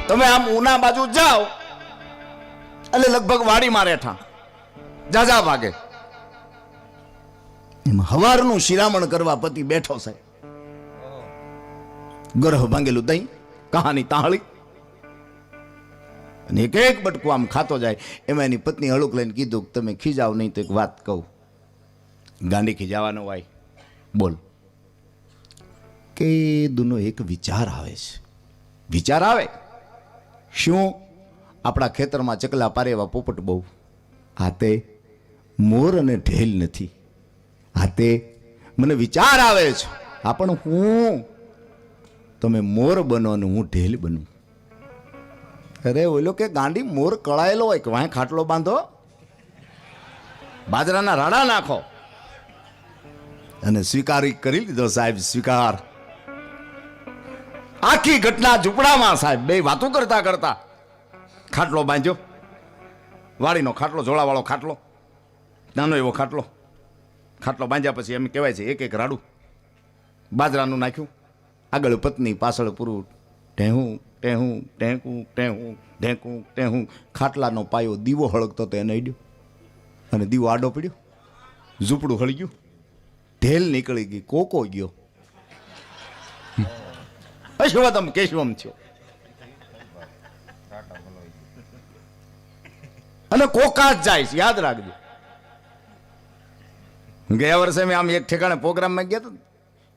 તમે આમ ઉના બાજુ જાઓ એટલે લગભગ વાડીમાં રેઠા જાજા ભાગે હવારનું શિરામણ કરવા પતિ બેઠો છે, ગરહ ભાંગેલું દહીં, કહાની તાહળી, અને એક એક બટકું આમ ખાતો જાય. એમાં એની પત્ની હળુક લઈને કીધું કે તમે ખીજાવ નહીં તો એક વાત કહું. ગાંડી ખીજાવાનો હોય બોલ. કે દુનો એક વિચાર આવે છે. વિચાર આવે શું? આપણા ખેતરમાં ચકલા પારે એવા પોપટ બહુ, હાથે મોર અને ઢેલ નથી. હાથે મને વિચાર આવે છે, આ પણ હું તમે મોર બનો અને હું ઢેલ બનું. અરે ઓલો કે ગાંડી મોર કળાયેલો હોય કે વાંહે ખાટલો બાંધો, બાજરાના રાડા નાખો. અને સ્વીકારી કરી લીધો સાહેબ, સ્વીકાર. આખી ઘટના ઝૂંપડામાં સાહેબ બે વાતો કરતા કરતા ખાટલો બાંધ્યો. વાડીનો ખાટલો, ઝોળાવાળો ખાટલો, નાનો એવો ખાટલો. ખાટલો બાંધ્યા પછી એમ કહેવાય છે એક એક રાડું બાજરાનું નાખ્યું. આગળ પત્ની, પાછળ પુરુષ. ટેહું ટેહું ટેહું ટેહું ઢેકું ટેહું. ખાટલાનો પાયો દીવો હળગતો તો એને અડ્યો અને દીવો આડો પડ્યો. ઝૂંપડું હળી ગયું, ઢેલ નીકળી ગઈ, કોકો ગયો. અશ્વતમ કેશવમ છે. અને કોકા જ જાય છે, યાદ રાખજો. ગયા વર્ષે મેં આમ એક ઠેકાણે પ્રોગ્રામમાં ગયા હતા,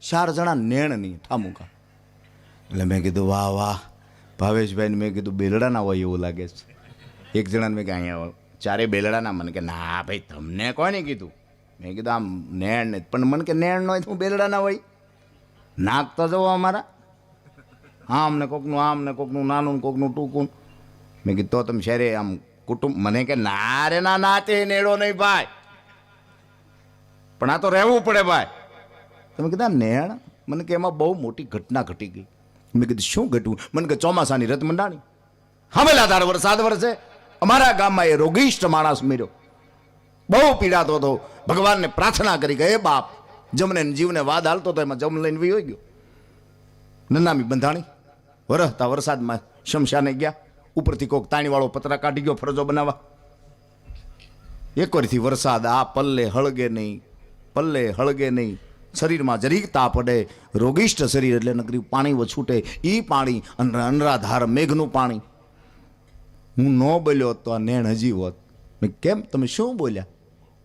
4 જણા નેણની ઠામુકા. એટલે મેં કીધું વાહ વાહ ભાવેશભાઈને મેં કીધું બેલડાના હોય એવું લાગે છે. એક જણાને મેં કે અહીંયા 4 બેલડાના. મને કે ના ભાઈ તમને કોને કીધું? મેં કીધું આમ નેણ ને, પણ મને કે નેણ નો હોય તો બેલડાના હોય. નાક તો જવો અમારા આમ ને કોકનું આમ ને કોકનું નાનું ને કોકનું ટૂંકું. મેં કીધું તો તમે શહેરે આમ કુટુંબ. મને કે ના રે ના, નાતે નેડો નહીં ભાઈ, પણ આ તો રહેવું પડે ભાઈ. તમે કીધા નેણ? મને કે એમાં બહુ મોટી ઘટના ઘટી ગઈ. મેં કીધું શું ઘટ્યું? મને કે ચોમાસાની રથ મંડાણી. હમેલા ધાર વરસાદ વરસે. અમારા ગામમાં એ રોગિષ્ટ માણસ મર્યો, બહુ પીડાતો હતો. ભગવાનને પ્રાર્થના કરી કે એ બાપ, જમને જીવને વાદ હાલતો હતો એમાં જમ લઈને વયો ગયો. નનામી બંધાણી વરસતા વરસાદમાં શમશાને ગયા. ઉપરથી કોક તાણીવાળો પતરા કાઢી ગયો ફરજો બનાવવા. એકવારથી વરસાદ આ પલ્લે હળગે નહીં, પલ્લે હળગે નહીં. શરીરમાં જરીક તાપ પડે, રોગિષ્ટ શરીર એટલે નકરી પાણી છૂટે. એ પાણી અનરાધાર મેઘનું પાણી. હું ન બોલ્યો તો આ નેણ હજી હોત. મેં કેમ તમે શું બોલ્યા?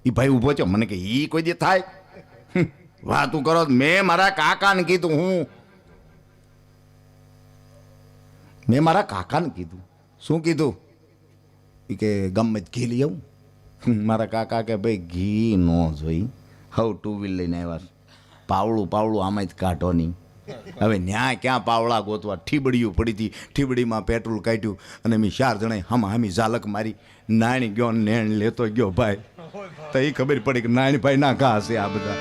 એ ભાઈ ઊભો છો. મને કે ઈ કોઈ દે થાય વાતું કરો. મેં મારા કાકાને કીધું, મેં મારા કાકાને કીધું. શું કીધું? એ કે ગમે ઘી લઈ આવું. મારા કાકા કે ભાઈ ઘી ન જોઈ, હવે 2 વ્હીલ લઈને આવ્યા. પાવળું પાવળું આમાં જ કાઢો નહીં. હવે ન્યા ક્યાં પાવળા ગોતવા? ઠીબડીયું પડી હતી, ઠીબડીમાં પેટ્રોલ કાઢ્યું અને મેં 4 જણે હામી ઝાલક મારી. નાણી ગયો નેણ લેતો ગયો ભાઈ. તો એ ખબર પડી કે નાણી ભાઈ ના ઘા હશે આ બધા.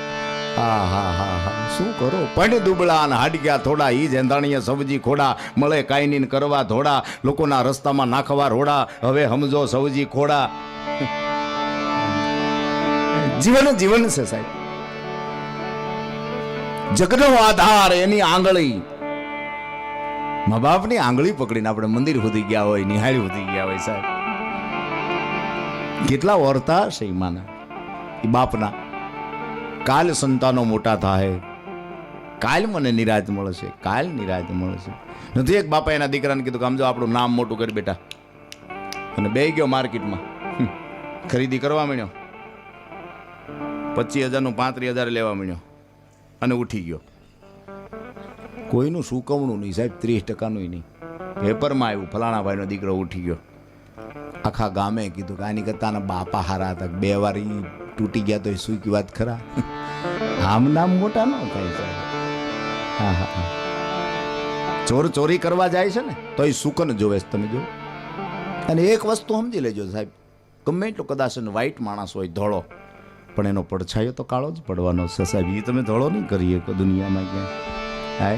હા હા હા હા શું કરો? પણ દુબળા અને હાડગ્યા થોડા, ઈ જ એંધાણીએ સવજી ખોડા. મળે કાંઈ નહીં કરવા ધોડા, લોકોના રસ્તામાં નાખવા રોડા. હવે સમજો સવજી ખોડા. જીવન જીવન છે સાહેબ. જગનો આધાર એની આંગળી. મા બાપની આંગળી પકડીને આપણે મંદિર સુધી ગયા હોય, નિહાળી સુધી ગયા હોય સાહેબ. કેટલા વર્તા હશે માના એ બાપના. કાલ સંતાનો મોટા થાય, કાલ મને નિરાજ મળશે, કાલ નિરાજ મળશે. નથી એક બાપા એના દીકરાને કીધું કે આમ જો આપણું નામ મોટું કરી બેટા. અને બે ગયો માર્કેટમાં, ખરીદી કરવા માંડ્યો. 25,000નું 35,000 લેવા માંડ્યો અને ઉઠી ગયો. કોઈનું સુકવણું નહીં સાહેબ, 30%નું નહીં. પેપરમાં આવ્યું ફલાણા ભાઈનો દીકરો ઉઠી ગયો. આખા ગામે કીધું કે આની કરતા બાપા હારા હતા. 2 વાર તૂટી ગયા તો એ સુકી વાત ખરા. આમ નામ મોટા ન થાય સાહેબ. હા હા હા. ચોર ચોરી કરવા જાય છે ને તો એ સુકન જોવે છે. તમે જો. અને એક વસ્તુ સમજી લેજો સાહેબ, ગમે એટલો કદાચ વ્હાઈટ માણસ હોય ધોળો, પણ એનો પડછાયો તો કાળો જ પડવાનો છે સાહેબ. એ તમે ધોળો નહીં કરી શકો દુનિયામાં ક્યાં. હા,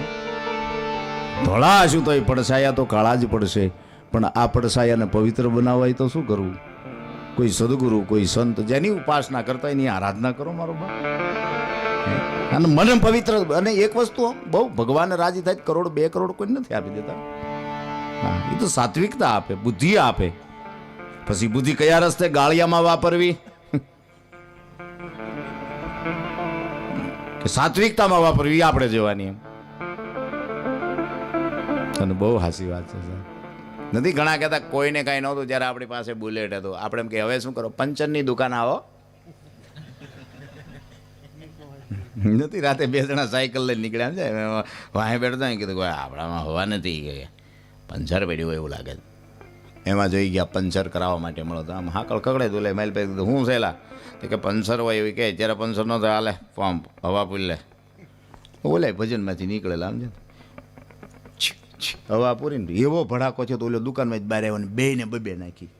ધોળા હશું તો એ પડછાયા તો કાળા જ પડશે. પણ આ પડછાયાને પવિત્ર બનાવવા તો શું કરવું? કોઈ સદગુરુ, કોઈ સંત જેની ઉપાસના કરતા એની આરાધના કરો મારો બાપ. અને મને પવિત્ર. અને એક વસ્તુ બહુ ભગવાન રાજી થાય, 1 કરોડ 2 કરોડ કોઈ નથી આપી દેતા. હા, એ તો સાત્વિકતા આપે, બુદ્ધિ આપે. પછી બુદ્ધિ કયા રસ્તે ગાળિયામાં વાપરવી કે સાત્વિકતામાં વાપરવી આપણે જોવાની એમ. અને બહુ હાસી વાત છે સાહેબ. નથી ઘણા કહેતા કોઈને કાંઈ નહોતું જ્યારે આપણી પાસે બુલેટ હતું, આપણે એમ કે હવે શું કરો, પંચરની દુકાન આવો. નથી રાતે 2 જણા સાયકલ લઈને નીકળ્યા છે, વાંહે બેઠતા કીધું કોઈ આપણામાં હવા નથી ગઈ, પંચર પડ્યું હોય એવું લાગે છે. એમાં જોઈ ગયા પંચર કરાવવા માટે મળો તો આમ હાકળ ખગડે તું લે માઇલ પે કીધું હું છેલા તો કે પંચર હોય એવી કહે, જ્યારે પંચર ન થાય હાલે પંપ હવા પૂરી લે. ઓલે ભજનમાંથી નીકળેલા આમ છે હવા પૂરીને એવો ભડાકો છે તો ઓલો દુકાનમાં જ બહાર આવ્યો ને 2 ને 2 નાખી.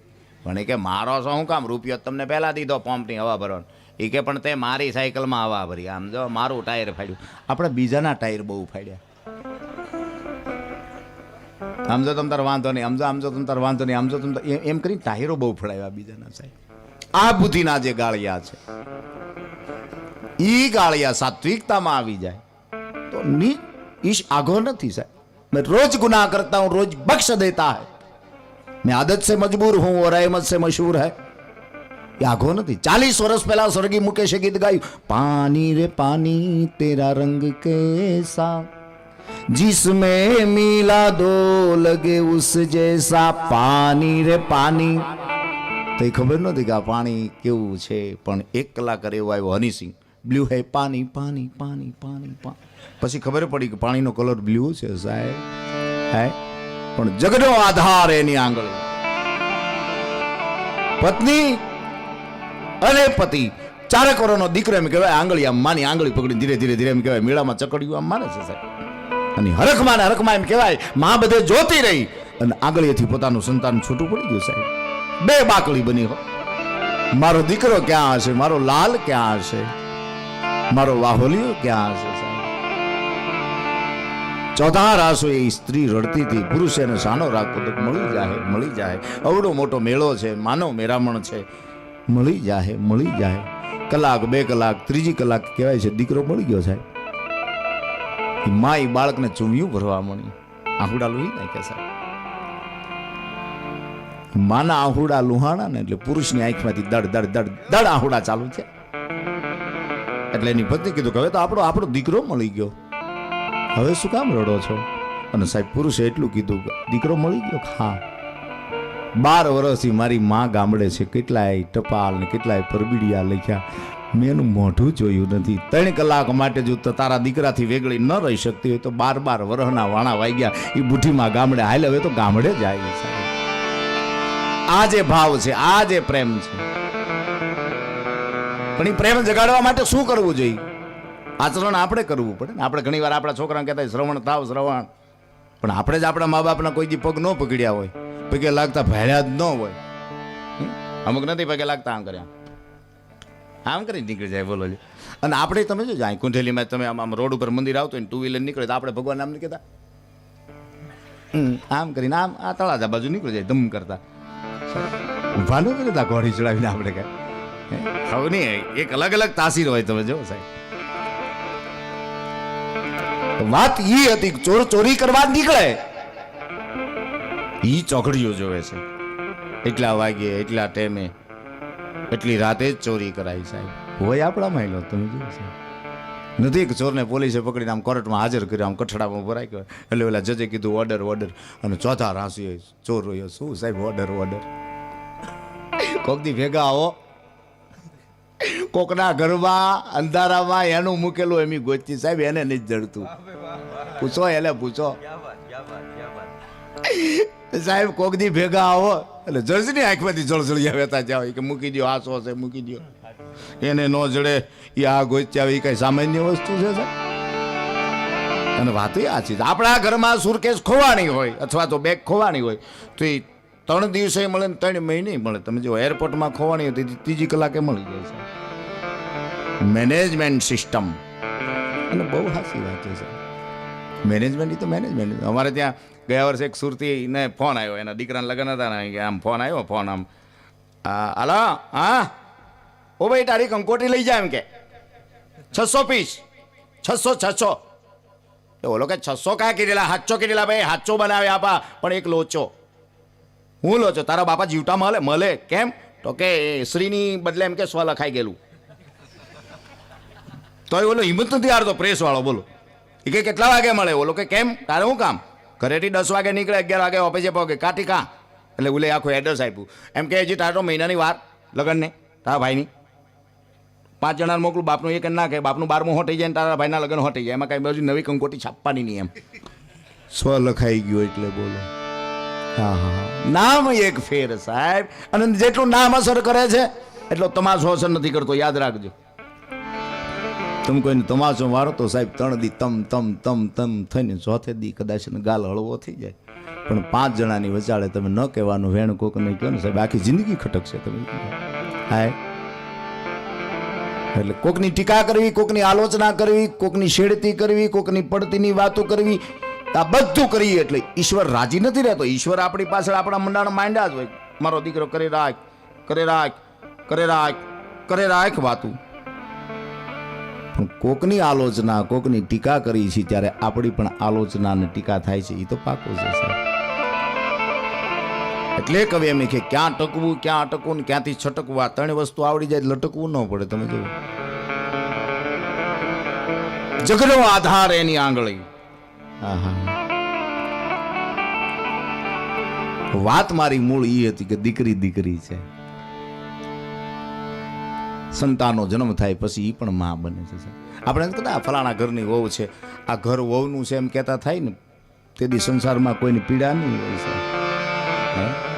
પણ એ કે મારો શું કામ રૂપિયો તમને પહેલાં દીધો પંપની હવા ભરવાનો. એ કે પણ તે મારી સાયકલમાં હવા ભરી, આમ જો મારું ટાયર ફાડ્યું. આપણે બીજાના ટાયર બહુ ફાડ્યા. આમ જો તમ તાર વાંધો નહીં, આમ જો તમ તાર વાંધો નહીં, આમ જો તમ એમ કરીને ટાયરો બહુ ફડાવ્યા બીજાના સાહેબ. આ બુદ્ધિના જે ગાળિયા છે ઈ ગાળિયા સાત્વિકતામાં આવી જાય તો ઈશ આઘો નથી સાહેબ. मैं रोज गुनाह करता हूं, रोज बख्श देता है, मैं आदत से मजबूर हूं और रहमत से मशहूर है. ये आघो नहीं. 40 વર્ષ પહેલા સ્વર્ગી મુકેશે ગીત ગાયું, पानी रे पानी तेरा रंग कैसा जिसमें मिला दो लगे उस जैसा, पानी रे पानी. તો એ ખબર નહોતી કે આ પાણી કેવું છે, પણ 1 કલાક એવું આવ્યો હનીસિંહ, બ્લુ હે પાણી પાણી પાણી પાણી પાણી. પછી ખબર પડી કે પાણીનો કલર બ્લુ છે સાહેબ. હે પણ જગનો આધાર એની આંગળી. પત્ની અને પતિ 4 વર્ષનો દીકરો એમ કહેવાય, આંગળી આમ માની આંગળી પકડી ધીરે ધીરે ધીરે એમ કહેવાય મેળામાં ચકડ્યું આમ માને છે સાહેબ. અને હરખમાં એમ કહેવાય માં બધે જોતી રહી અને આંગળીએથી પોતાનું સંતાન છૂટું પડી ગયું સાહેબ. 2 બાકડી બની હો. મારો દીકરો ક્યાં હશે, મારો લાલ ક્યાં હશે, મારો વાહોલિયો ક્યાં હશે સાહેબ. 14 રાસો એ સ્ત્રી રડતી હતી, પુરુષ એને સાનો રાખતો તો મળી જાય. અવડો મોટો મેળો છે, માનવ મેરામણ છે, મળી જાય. કલાક 2 કલાક, 3જી કલાક કહેવાય છે દીકરો મળી ગયો સાહેબ. માઈ બાળકને ચૂમિયું ભરવા મળી, આહુડા લોહી નાખ્યા સાહેબ. માના આહુડા લુહાણા ને એટલે પુરુષની આંખમાંથી દડ દડ દડ દડ આહુડા ચાલુ છે. એટલે એની પત્ની કીધું કે હવે તો આપણો દીકરો મળી ગયો, હવે શું કામ રડો છો? અને સાહેબ પુરુષે એટલું કીધું કે દીકરો મળી ગયો. હા, 12 વર્ષથી મારી માં ગામડે છે, કેટલાય ટપાલ ને કેટલાય પરબીડિયા લખ્યા, મેં એનું મોઢું જોયું નથી. 3 કલાક માટે જો તારા દીકરાથી વેગળી ન રહી શકતી હોય તો 12 વર્ષના વાણા વાગ્યા એ બુઢીમાં ગામડે હાલે, હવે તો ગામડે જાય સાહેબ. આ જે ભાવ છે, આ જે પ્રેમ છે, પણ એ પ્રેમ જગાડવા માટે શું કરવું જોઈએ? આચરણ આપણે કરવું પડે ને. આપણે ઘણી વાર આપણા છોકરાને કહેતા શ્રવણ થાવ શ્રવણ, પણ આપણે જ આપણા મા બાપના કોઈ દી પગ ન પકડ્યા હોય, પગે લાગતા ભેળ્યા જ ન હોય. અમુક નથી પગે લાગતા આમ કર્યા, આમ કરી નીકળી જાય. બોલો. અને આપણે તમે જો જાય કુંઠેલીમાં તમે આમ રોડ ઉપર મંદિર આવતો હોય 2 વ્હીલર નીકળે તો આપણે ભગવાન નામ નહીં કહેતા, આમ કરીને આમ આ તળાજા બાજુ નીકળી જાય ધમ કરતા. ઉભા ન કરતા ઘોડી ચડાવીને આપણે કઈ હવે નહીં. એક અલગ અલગ તાસીર હોય તમે જો સાહેબ. વાત ઈ હતી ચોર ચોરી કરવા નીકળે, ઈ ચોકડીઓ જોવે છે. એટલા વાગે, એટલા ટાઈમે, એટલી રાતે જ ચોરી કરાય સાહેબ. હોય આપણા માયલો તમે જો સાહેબ. નથી કે ચોરને પોલીસે પકડીને આમ કોર્ટમાં હાજર કર્યો, આમ કઠડામાં ભરાઈ ગયો એટલે ઓલા જજે કીધું ઓર્ડર. અને 4થા રાશિએ ચોર રહ્યો. શું સાહેબ ઓર્ડર? કોક દી ભેગા આવો, કોકના ઘરમાં અંધારામાં એનું મૂકેલું એમ ગોચતી સાહેબ, એને નથી જડતું. પૂછો એને પૂછો સાહેબ. કોક દી ભેગા આવો એટલે જજની આંખમાંથી જળજળિયા વહેતા જાવ કે મૂકી દો, આ સો છે મૂકી દો, એને ન જડે એ આ ગોચ્યા એ કઈ સામાન્ય વસ્તુ છે સાહેબ. અને વાત આ છે, આપણા ઘરમાં સુરકેસ ખોવાની હોય અથવા તો બેગ ખોવાની હોય તો એ 3 દિવસે મળે ને 3 મહિને મળે. તમે જો એરપોર્ટમાં ખોવાની હોય તો 3જી કલાકે મળી જાય છે. Management system. અને બહુ હાસી વાત છે સાહેબ. મેનેજમેન્ટ એ તો મેનેજમેન્ટ. અમારે ત્યાં ગયા વર્ષે એક સુરતીને ફોન આવ્યો, એના દીકરાના લગ્ન હતા ને, કે આમ ફોન આવ્યો, ફોન આમ હાલો, હા ઓ ભાઈ તારી કંકોટી લઈ જાય એમ કે 600 પીસ, 600. તો ઓલો કે 600 કાંઈ કીધેલા, 700 કીધેલા. ભાઈ 700 બનાવે આપા, પણ એક લોચો. હું લોચો? તારા બાપા જીવતા મળે? કેમ? તો કે શ્રીની બદલે એમ કે સ્વ લખાઈ ગયેલું. તો ઓલો હિંમત નથી હારતો પ્રેસ વાળો. બોલો એ કે કેટલા વાગે મળે? ઓલો કે કેમ, તારે શું કામ? ઘરેથી 10 વાગે નીકળે, 11 વાગે ઓફિસે પહોંચે. કાંઠી કાં? એટલે ઓલે આખું એડ્રેસ આપ્યું. એમ કે હજી તારો મહિનાની વાર લગ્નને, તારા ભાઈની 5 જણાને મોકલું. બાપનું એક ના કે બાપનું 12મું હોટી જાય ને તારા ભાઈના લગ્ન હોટી જાય. એમાં કાંઈ બધી નવી કંકોટી છાપવાની નહીં. એમ સ્વ લખાઈ ગયો એટલે બોલો. હા, નામ એક ફેર સાહેબ. અને જેટલું નામ અસર કરે છે એટલો તમાશો અસર નથી કરતો, યાદ રાખજો. તમે કોઈને તમાશો મારો તો સાહેબ 3 દી તમ તમ તમ તમ થઈને ચોથે દી કદાચ ગાલ હળવો થઈ જાય. પણ 5 જણાની વચાળે તમે ન કહેવાનું વેણ કોક નહીં કહો ને સાહેબ, આખી જિંદગી ખટકશે. તમે હાય એટલે કોકની ટીકા કરવી, કોકની આલોચના કરવી, કોકની છેડતી કરવી, કોકની પડતીની વાતો કરવી, આ બધું કરીએ એટલે ઈશ્વર રાજી નથી રહેતો. ઈશ્વર આપણી પાછળ આપણા મંડાણ માંડ્યા જ હોય. મારો દીકરો કરે રાખ, કરે રાખ, કરે રાખ, કરે રાખ વાતું. પણ કોકની આલોચના, કોકની ટીકા કરી છે ત્યારે આપણી પણ આલોચના અને ટીકા થાય છે. એ તો પાકો છે સાહેબ. એટલે કવિ એમ કે ક્યાં ટકવું, ક્યાં અટકવું ને ક્યાંથી છટકવું, આ 3 વસ્તુ આવડી જાય લટકવું ન પડે. તમે જુઓ, જગનો આધાર એની આંગળી. વાત મારી મૂળ એ હતી કે દીકરી છે. સંતાનો જન્મ થાય પછી એ પણ માં બને છે. આપણે કદાચ ફલાણા ઘરની વહુ છે, આ ઘર વહુનું છે એમ કહેતા થાય ને, તેથી સંસારમાં કોઈની પીડા નહીં હોય છે.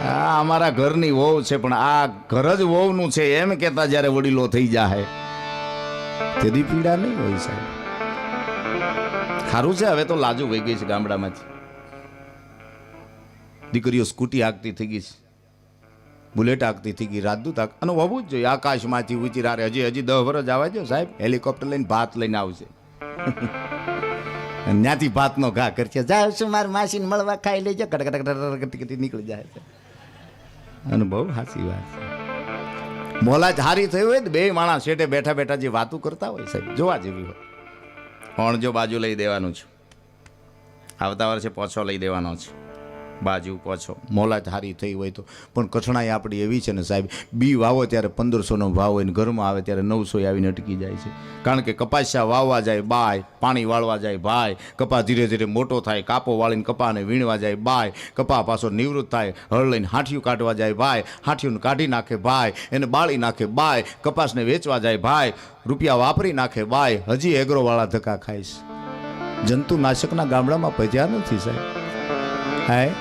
આ અમારા ઘરની વહુ છે પણ આ ઘર જ વહુનું છે એમ કહેતા જ્યારે વડીલો થઈ જાય તેથી પીડા નહીં હોય સાહેબ. સારું છે, હવે તો લાજુ વહી ગઈ છે ગામડામાંથી. દીકરીઓ સ્કૂટી હાંકતી થઈ ગઈ છે, બુલેટ હાંકતી થઈ ગઈ, રાજદૂત હાંક. અને હોવું જ જોઈએ. આકાશમાંથી ઊંચી રારે હજી 10 વર્ષ આવવા જો સાહેબ. હેલિકોપ્ટર લઈને ભાત લઈને આવશે. ત્યાંથી ભાતનો ઘા કરશે. જાવ છું મારી માસીને મળવા, ખાઈ લેજો, કટકટ નીકળી જાય છે. અને બહુ સાચી વાત છે. મોલા હારી થઈ હોય ને 2 માણસ શેઠે બેઠા બેઠા જે વાતું કરતા હોય સાહેબ, જોવા જેવી હોય. પણ જો બાજુ લઈ દેવાનું છે, આવતા વર્ષે પોછો લઈ દેવાનો છે, બાજુ પોછો. મોલા હારી થઈ હોય તો. પણ કઠણાઈ આપણી એવી છે ને સાહેબ, બી વાવો ત્યારે 1500નો ભાવ હોય ને ઘરમાં આવે ત્યારે 900 આવીને અટકી જાય છે. કારણ કે કપાસિયા વાવવા જાય બાય, પાણી વાળવા જાય ભાઈ, કપા ધીરે ધીરે મોટો થાય, કાપો વાળીને કપાને વીણવા જાય બાય, કપા પાછો નિવૃત્ત થાય, હળ લઈને હાંઠિયું કાઢવા જાય ભાઈ, હાંઠિયું કાઢી નાખે ભાઈ, એને બાળી નાખે બાય, કપાસને વેચવા જાય ભાઈ, રૂપિયા વાપરી નાખે બાય, હજી એગ્રોવાળા ધક્કા ખાઈશ. જંતુનાશકના ગામડામાં પધ્યા નથી સાહેબ. હાય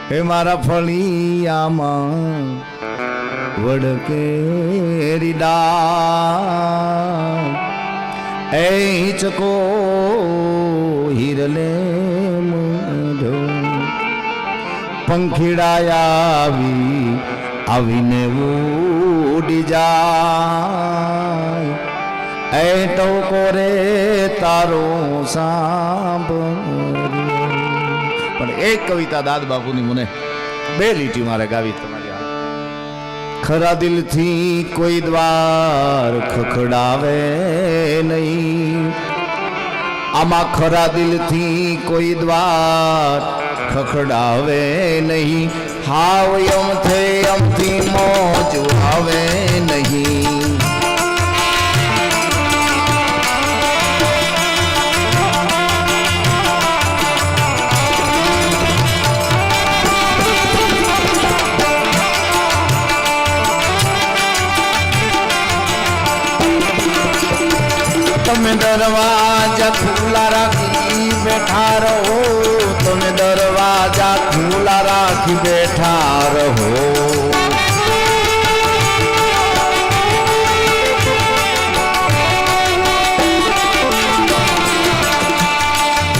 હે મારા ફળિયામાં વડકેરી ડાળ, એ ચકો હિરલે મોઢો, પંખીડા આવીને ઉડી જાય, એ ટોકો રે તારો સાંભળ. પણ એક કવિતા દાદ બાપુની મને 2 લીટી મારે ગાવી તમારી. ખરા દિલથી કોઈ દ્વાર ખખડાવે નહીં, આમાં ખરા દિલથી કોઈ દ્વાર ખખડાવે નહીં, હાવ અમથી મોજ આવે નહીં. તમે દરવાજા ખુલ્લા રાખી બેઠા રહો, તમે દરવાજા ખુલ્લા રાખી બેઠા રહો.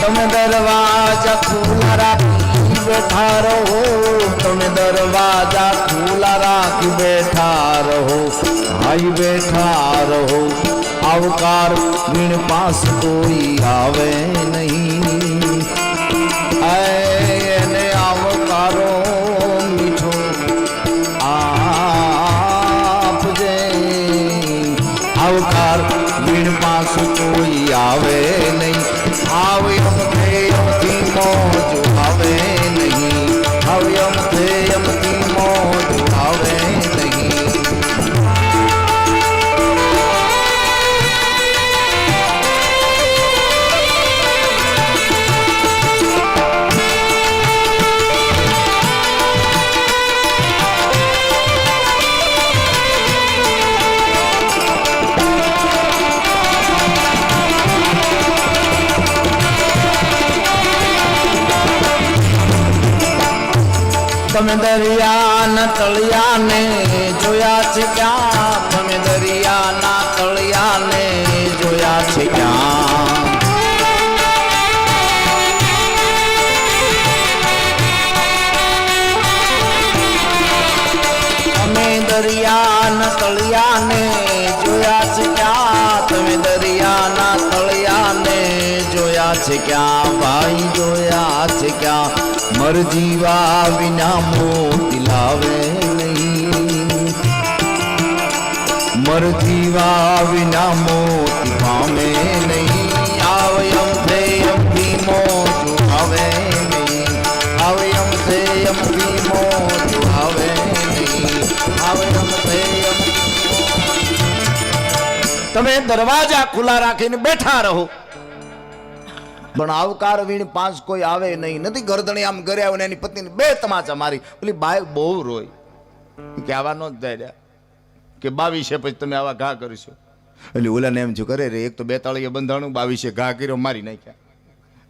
તમે દરવાજા ખુલ્લા રાખી બેઠા રહો, તમે દરવાજા ખુલ્લા રાખી બેઠા રહો, ભાઈ બેઠા રહો. આવકાર વીણ પાસ કોઈ આવે નહીં, એને આવકારો મીઠો આપજે. આવકાર વીણ પાસ કોઈ આવે નહીં, આવે તમે દરિયાના તળિયાને જોયા છે ક્યાં? તમે દરિયાના તળિયાને જોયા છે ક્યાં? તમે દરિયાના તળિયાને જોયા છે ક્યાં? તમે દરિયાના તળિયાને જોયા છે ક્યાં? ભાઈ જોયા છે ક્યાં? મર જીવા વિના મોતી લાવે નહીં, મર જીવા વિના મોતી પામે નહીં. આવયમ થેયમ ભીમો આવે નહીં, આવયમ થેયમ ભીમો આવે નહીં, આવયમ થેયમ. તમે દરવાજા ખુલ્લા રાખીને બેઠા રહો પણ આવકાર વીણ પાંચ કોઈ આવે નહીં. નથી ગરદણી આમ ઘરે આવે ને એની પત્નીને બે તમાચા મારી. પેલી બાઈ બહુ રોય કે આવા નો જ જાય કે 22 પછી તમે આવા ઘા કરશો. એટલે ઓલાને એમ જો કરે રે, એક તો 42 બંધાણું, 22 ઘા કર્યો, મારી નાખ્યા.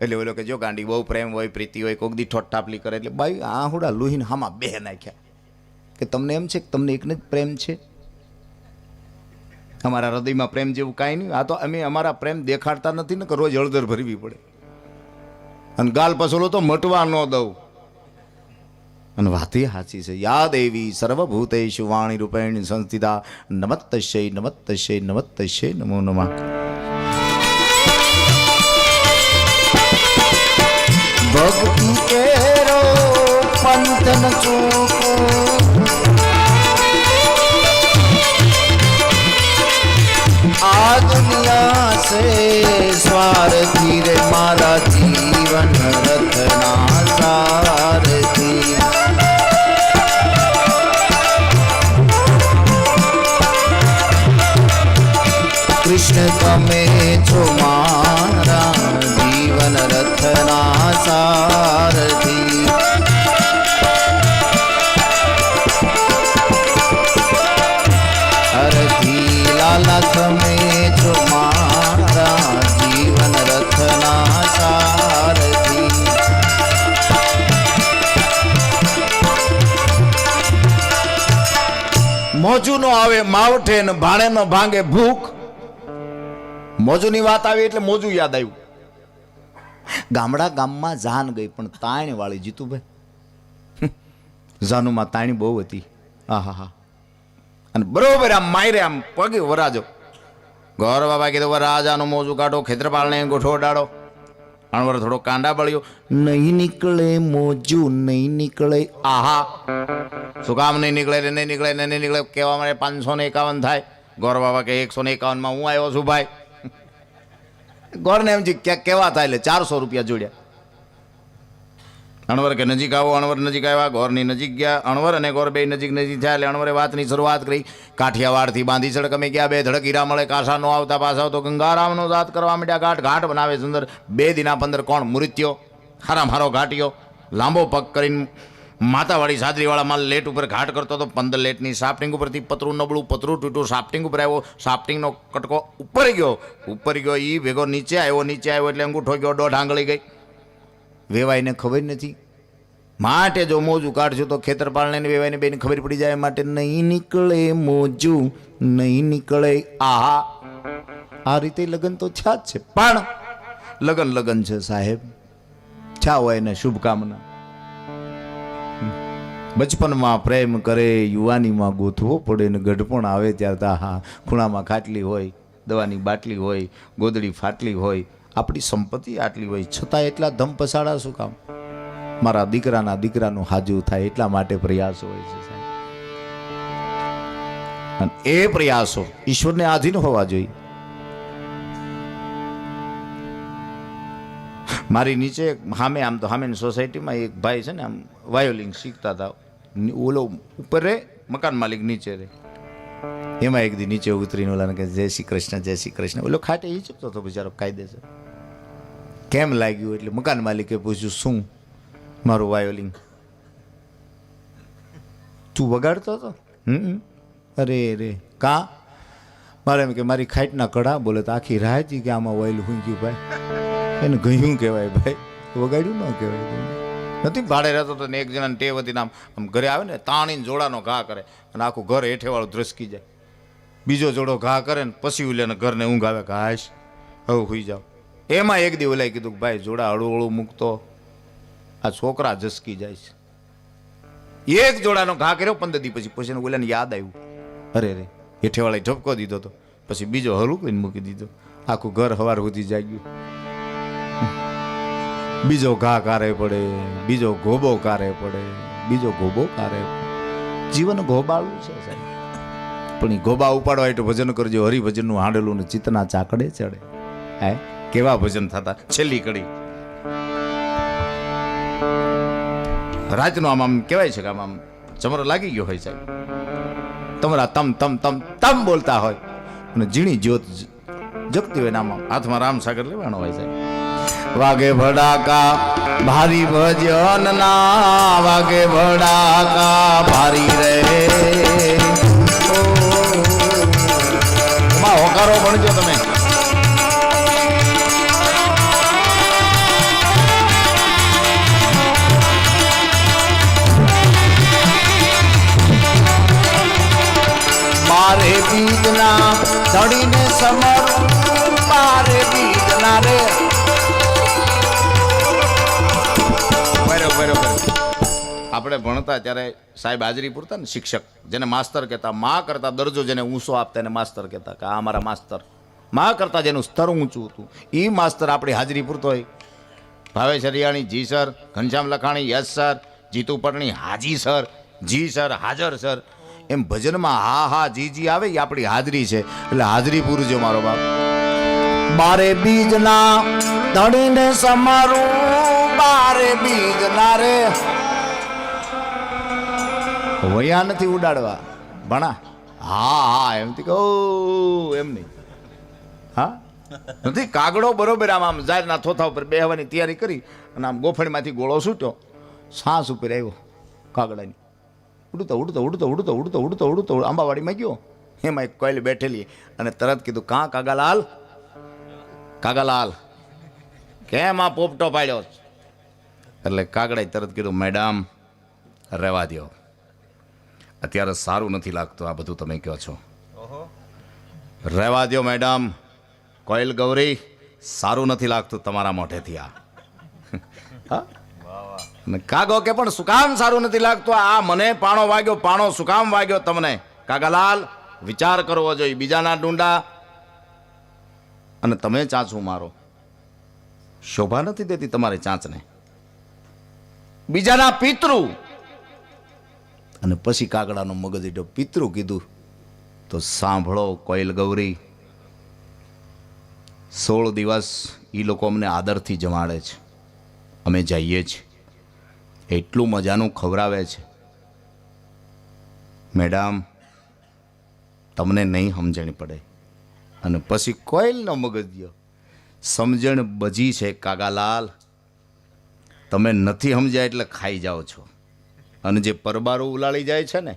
એટલે ઓલો કે જો ગાંડી બહુ પ્રેમ હોય, પ્રીતિ હોય, કોક દી ઠોટ ટાપલી કરે. એટલે બાઈ આ હુડા લોહીને હામાં બે નાખ્યા કે તમને એમ છે કે તમને એકને જ પ્રેમ છે? અમારા હૃદયમાં પ્રેમ જેવું કાંઈ નહીં. આ તો અમે અમારા પ્રેમ દેખાડતા નથી ને કે રોજ હળદર ભરવી પડે અને ગાલ પસોલો તો મટવા ન દઉં. અને વાત એ સાચી છે. યા દેવી સર્વભૂતેષુ વાણી રૂપેણ સંસ્થિતા નમસ્તસ્યૈ નમસ્તસ્યૈ નમસ્તસ્યૈ નમો નમઃ. ભક્તિ કેરો પંથ ન ચૂકો, આ દુનિયા સે સ્વાર્થી રે મારા જીવન રથના સારથી. કૃષ્ણ તમે છો મારા જીવન રથના સારથી. હરથી લાલા તમે છો મારા જીવન રથના સારથી. મોજું નો આવે માવઠે ને ભાણે નો ભાંગે ભૂખ. મોજુની વાત આવી એટલે મોજું યાદ આવ્યું. ગામડા ગામમાં જાન ગઈ પણ તાણ વાળી જીતુભાઈ, જાનુમાં તાણી બહુ હતી. આહા હા. અને બરોબર આમ માયરે આમ પગે વરાજો. ગોર બાબા કીધું વરાજાનું મોજું કાઢો, ખેતરપાળને ગોઠવો ડાળો. અણવર થોડો કાંડા બળ્યો. નહીં નીકળે મોજું નહીં નીકળે. આહા શું કામ નહીં નીકળે ને નહીં નીકળે ને નહીં નીકળે કહેવા માટે 551 થાય. ગોર બાબા કે 151માં હું આવ્યો છું ભાઈ. ગોરને એમ ક્યાંક કેવા થાય એટલે 400 રૂપિયા જોડ્યા. અણવર કે નજીક આવો. અણવર નજીક આવ્યા, ગોરની નજીક ગયા. અણવર અને ગોર બે નજીક થયા એટલે અણવરે વાતની શરૂઆત કરી. કાઠિયાવાડથી બાંધી સડકમે ગયા. 2 ધડક હીરા મળે. કાંસા નો આવતા પાછા તો ગંગારામનો જાત કરવા માંડ્યા. ઘાટ ઘાટ બનાવે સુંદર. 2 દિના 15 કોણ મૃત્યો. હારા મારો ઘાટિયો લાંબો પગ કરીને માતાવાળી સાદરીવાળા માલ લેટ ઉપર ઘાટ કરતો હતો. 15 લેટની સાફ્ટિંગ ઉપરથી પતરું નબળું, પતરું તૂટ્યું. સાફ્ટિંગ ઉપર આવ્યો. સાફ્ટિંગનો કટકો ઉપર ગયો. એ ભેગો નીચે આવ્યો એટલે અંગૂઠો ગયો. 1.5 આંગળી ગઈ. વેવાઈને ખબર નથી. માટે જો મોજું કાઢશું તો ખેતરપાળને વેવાઈને બેને ખબર પડી જાય. માટે નહીં નીકળે મોજું નહીં નીકળે. આહા આ રીતે લગ્ન તો થયા જ છે. પણ લગ્ન છે સાહેબ. છા હોય ને શુભકામના. બચપનમાં પ્રેમ કરે, યુવાનીમાં ગોથવો પડે ને ગઢપણ આવે ત્યારે તો હા ખૂણામાં ખાટલી હોય, દવાની બાટલી હોય, ગોદડી ફાટલી હોય, આપણી સંપત્તિ આટલી હોય, છતાં એટલા ધમ પસાડા શું કામ? મારા દીકરાનું હાજુ થાય એટલા માટે પ્રયાસો હોય છે સાહેબ. અને એ પ્રયાસો ઈશ્વરને આધીન હોવા જોઈએ. મારી નીચે સામેની સોસાયટીમાં એક ભાઈ છે ને આમ વાયોલિન શીખતા હતા. ઓલો ઉપર રે, મકાન માલિક નીચે રે. એમાં એક દી નીચે ઉતરીને ઓલાને કહે જય શ્રી કૃષ્ણ જય શ્રી કૃષ્ણ. ઓલો ખાટે એ ચૂકતો હતો બિચારો કાયદેસર. કેમ લાગ્યું એટલે મકાન માલિકે પૂછ્યું શું? મારું વાયોલિન. તું વગાડતો હતો? અરે રે કા? મારે એમ કે મારી ખાટના કડા. બોલે તો આખી રાત કે આમાં ઓઇલ હું ગયું ભાઈ. એને ગયું કહેવાય ભાઈ, વગાડ્યું ન કહેવાય. નથી ભાડે રહેતો તો ને એક જણાને ટેવ હતી ને આમ ઘરે આવે ને તાણીને જોડાનો ઘા કરે અને આખું ઘર હેઠેવાળું ધ્રસકી જાય. બીજો જોડો ઘા કરે ને પછી ઉલે ઘરને ઊંઘ આવે ઘાશ હવે સુઈ જાઓ. એમાં એક દી ઓલાએ કીધું કે ભાઈ જોડા હળું હળું મૂકતો આ છોકરા ઝસકી જાય છે. એક જોડાનો ઘા કર્યો 15 દી પછી ઓલાને યાદ આવ્યું અરે રે હેઠેવાળાએ ઠપકો દીધો તો પછી બીજો હળું કરીને મૂકી દીધો. આખું ઘર હવાર સુધી જાગ્યું. બીજો ઘા કારે પડે, બીજો ગોબો કારે પડે, બીજો ગોબો કારે પડે. જીવન ગોબાળું છે સાહેબ. પણ એ ગોબા ઉપાડવા એટલું ભજન કરજો. હરિભજનનું હાંડેલું ને ચિત્તના ચાકડે ચડે. હે કેવા ભજન થતા. છેલ્લી કડી રાતનો આમ કહેવાય છે કે આમ ચમરો લાગી ગયો હોય સાહેબ. તમારા તમ તમ તમ તમ બોલતા હોય અને ઝીણી જ્યોત જગતી હોય ને આમાં હાથમાં રામસાગર લેવાનો હોય સાહેબ. વાગે ભડાકા ભારી ભજન ના વાગે ભડાકા ભારી રે માં હોકારો ભણજો તમે. મારે બીજના ધડીને સમરું મારે બીજના રે આપણે ભણતા ત્યારે સાહેબ હાજરી પૂરતા ને શિક્ષક જેને માસ્તર કહેતા. માં કરતા દરજ્જો જેને ઊંચો આપતા એને માસ્તર કહેતા કે આ અમારા માસ્તર. માં કરતા જેનું સ્તર ઊંચું હતું એ માસ્તર આપણી હાજરી પૂરતો હોય. ભાવેશ હરિયાણી જી sir, Ghanshyam લખાણી yes sir, Jitu Patni હાજી સર, જી સર હાજર સર. એમ ભજનમાં હા હા જી જી આવે એ આપણી હાજરી છે. એટલે હાજરી પૂરજો મારો બાપ. બારે બીજના ધણીને સમારું બારે બીજના રે વયા નથી ઉડાડવા ભણા. હા હા એમથી કહું એમ નહીં. હા નથી કાગડો બરોબર આમ આમ જારના થોથા ઉપર બેહવાની તૈયારી કરી અને આમ ગોફણીમાંથી ગોળો છૂટ્યો સાસ ઉપર આવ્યો કાગડાની. ઉડતો ઉડતો ઉડતો ઉડતો ઉડતો ઉડતો ઉડતો આંબાવાડીમાં ગયો. એમાં એક કોયલ બેઠેલી અને તરત કીધું કાં કાગાલાલ કાગાલાલ કેમ આ પોપટો પાડ્યો. એટલે કાગડાએ તરત કીધું મેડમ રહેવા દો અત્યારે સારું નથી લાગતું આ બધું તમે કહો છો. રહેવા દો મેડમ. કોયલ ગૌરી સારું નથી લાગતું તમારા મોઢેથી આ. કાગો કે પણ શું કામ સારું નથી લાગતું આ મને પાણો વાગ્યો પાણો શું કામ વાગ્યો તમને. કાગાલાલ વિચાર કરવો જોઈએ. બીજાના ડુંડા અને તમે ચાંચું મારો શોભા નથી દેતી તમારે ચાંચને. બીજાના પિતૃ અને પછી કાગડાનો મગજ એટલો પિતૃ કીધું તો સાંભળો કોયલ ગૌરી 16 દિવસ એ લોકો અમને આદરથી જમાડે છે. અમે જઈએ છીએ એટલું મજાનું ખવડાવે છે. મેડમ તમને નહીં સમજણ પડે. અને પછી કોયલનો મગજ ગયો સમજણ બજી છે કાગાલાલ. તમે નથી સમજ્યા એટલે ખાઈ જાઓ છો. અને જે પરબારો ઉલાળી જાય છે ને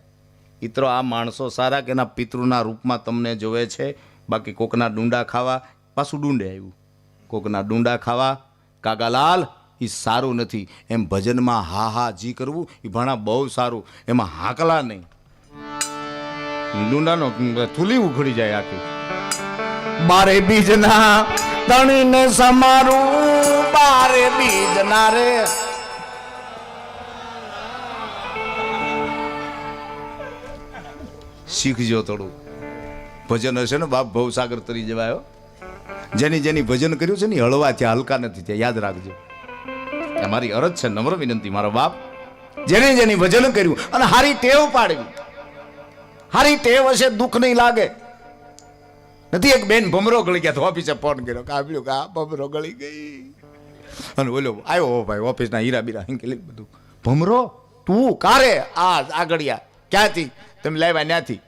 એ તો આ માણસો સારા કે એના પિતૃના રૂપમાં તમને જોવે છે. બાકી કોકના ડુંડા ખાવા પાછું ડુંડે આવ્યું. કોકના ડુંડા ખાવા કાગાલાલ એ સારું નથી. એમ ભજનમાં હા હા જી કરવું એ ભણા બહુ સારું. એમાં હાકલા નહીં. ડુંડાનો થૂલી ઉખડી જાય આખી. બારે બીજના તણીને સમારું બારે બીજના રે શીખજો થોડું. ભજન હશે ને બાપ ભવસાગર તરી જવાયો. જેની જેની ભજન કર્યું છે ને હળવા થયા હલકા નથી થયા. યાદ રાખજો. મારી અરજ છે નમ્ર વિનંતી મારો બાપ. જેને જેની ભજન કર્યું અને હારી ટેવ પાડવી. હારી ટેવ હશે દુઃખ નહીં લાગે. નથી એક બેન ભમરો ગળી ગયા તો ઓફિસે ફોન કર્યો કાપ્યું કે આ ભમરો ગળી ગઈ અને ઓલો આવ્યો ભાઈ ઓફિસના હીરા બીરા હિંકેલી બધું. ભમરો તું કારે આ આગળિયા ક્યાંથી તમે લાવ્યા ત્યાંથી.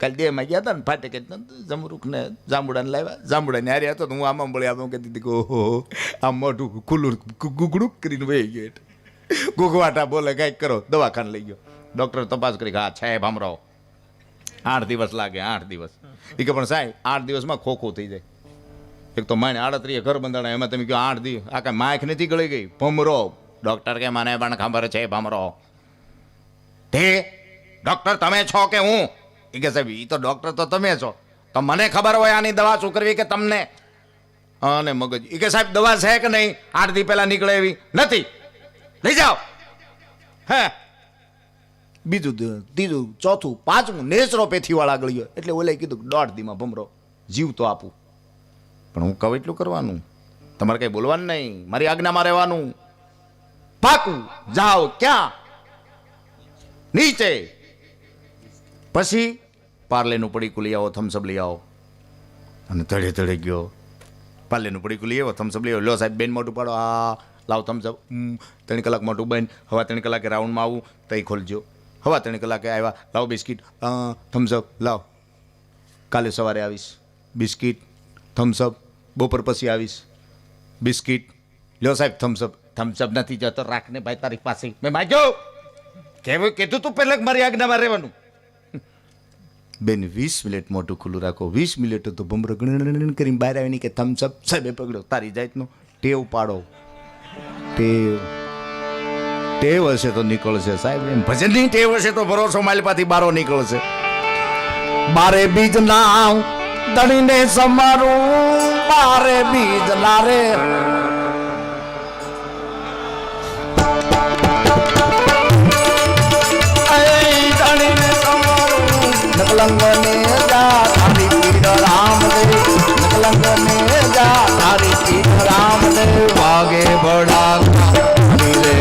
કાલે દેહમાં ગયા હતા ને ફાટે કે જમરૂખ ને જાંબુડાને લાવ્યા. જાંબુડાને હારે હતો તો હું આમાં બળી આમ કહેતી હતી કે ઓહો આમ મોઢું ખુલ્લું ગુગડુક કરીને વહી ગયો. ગુગવાટા બોલે કાંઈક કરો. દવાખાને લઈ ગયો. ડૉક્ટર તપાસ કરી હા છે ભમરો 8 દિવસ લાગે 8 દિવસ. એ કે પણ સાહેબ 8 દિવસમાં ખોખું થઈ જાય. એક તો માને 38 ઘર બંધાણા એમાં તમે કહો 8 દિવસ આ કાંઈ માખ નથી ગળી ગઈ. ભમરો ડૉક્ટર કે મને પણ ખબર છે ભમરો. તે ડૉક્ટર તમે છો કે હું? એ કે સાહેબ એ તો ડૉક્ટર તો તમે છો, તો મને ખબર હોય આની દવા શું કરવી કે તમને? અને મગજ એ કે સાહેબ દવા છે કે નહીં? 8 દી પહેલા નીકળે એવી નથી, લઈ જાઓ. હે બીજું ત્રીજું ચોથું પાંચમું નેચરોપેથીવાળા આગળ ગયો એટલે ઓલે કીધું 1.5 દીમાં ભમરો જીવ તો આપું. પણ હું કહું એટલું કરવાનું, તમારે કંઈ બોલવાનું નહીં, મારી આજ્ઞામાં રહેવાનું. પાકું જાઓ ક્યાં? નીચે. પછી પાર્લેનું પડીકું લઈ આવો, થમ્સઅપ લઈ આવો. અને તળે તળે ગયો. પાર્લેનું પડીકું લઈ આવો, થમ્સઅપ લઈ આવો. લો સાહેબ બેન મોટું પાડો. આ લાવ થમ્સઅપ. 3 કલાક મોટું બેન. હવા 3 કલાકે રાઉન્ડમાં આવું તઈ ખોલજો. હવા 3 કલાકે આવ્યા, લાવ બિસ્કિટ. થમ્સઅપ લાવ. કાલે સવારે આવીશ, બિસ્કિટ થમ્સઅપ. બપોર પછી આવીશ, બિસ્કિટ. લ્યો સાહેબ થમ્સઅપ. થમ્સઅપ નથી જતો, રાખને ભાઈ તારી પાસે. મેં માગ્યો કેવું કીધું તું પહેલાં મારી આજ્ઞામાં રહેવાનું. બેન 20 મિનિટ મોટું ખુલ્લું રાખો. 20 મિનિટ તો ભમરો ગણ કરીને બહાર આવીને કે થમ્સઅપ. સાહેબે પકડ્યો. તારી જાતનો ટેવ પાડો, ટેવ હશે તો નીકળશે સાહેબ. એમ ભજનની ટેવ હશે તો ભરોસો માલપાથી બારો નીકળશે. બારે બીજ ના દણીને સમારું, બારે બીજ ના રે નકલંગને જા તારી પીર રામદેવ, નકલંગને જા તારી પીર રામદેવ. વાગે બડા રે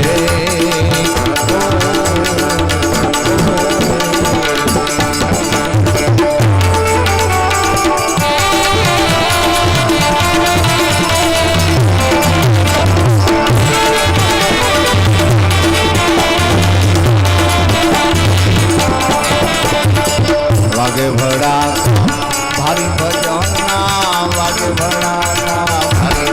વાગે ભડા ભારી ભજના, વાગે ભડા ભારી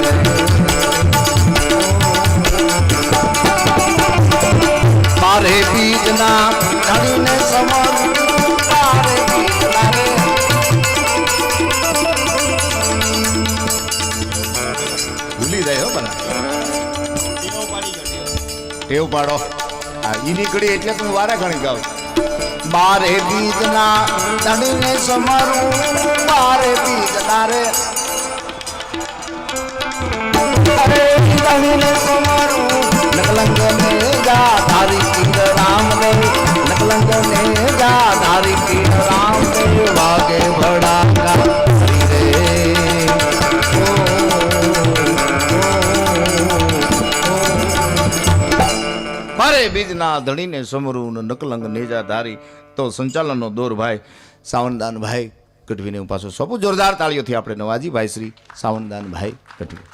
બારે બીજના ધણીને સમર, બારે બીજના રે ભૂલી રહ્યો બના ટેવ પાડો. ઈની કડી એટલે તું વારે ઘણી ગાવ. બારે બીજના ધણીને સમરું, બારે બીજના રે ધણીને સમરું. નકલંગને જા તારી પીર રામદેવ, નકલંગને જા તારી પીર રામદેવ. વાગે ભડા રે મારે બીજના ધણીને સમરું, નકલંગ નેજા ધારી. તો સંચાલનનો દોર ભાઈ સાવનદાન ભાઈ ગઢવીને હું પાછો સોંપું. જોરદાર તાળીઓથી આપણે નવાજી ભાઈ શ્રી સાવનદાન ભાઈ ગઢવી.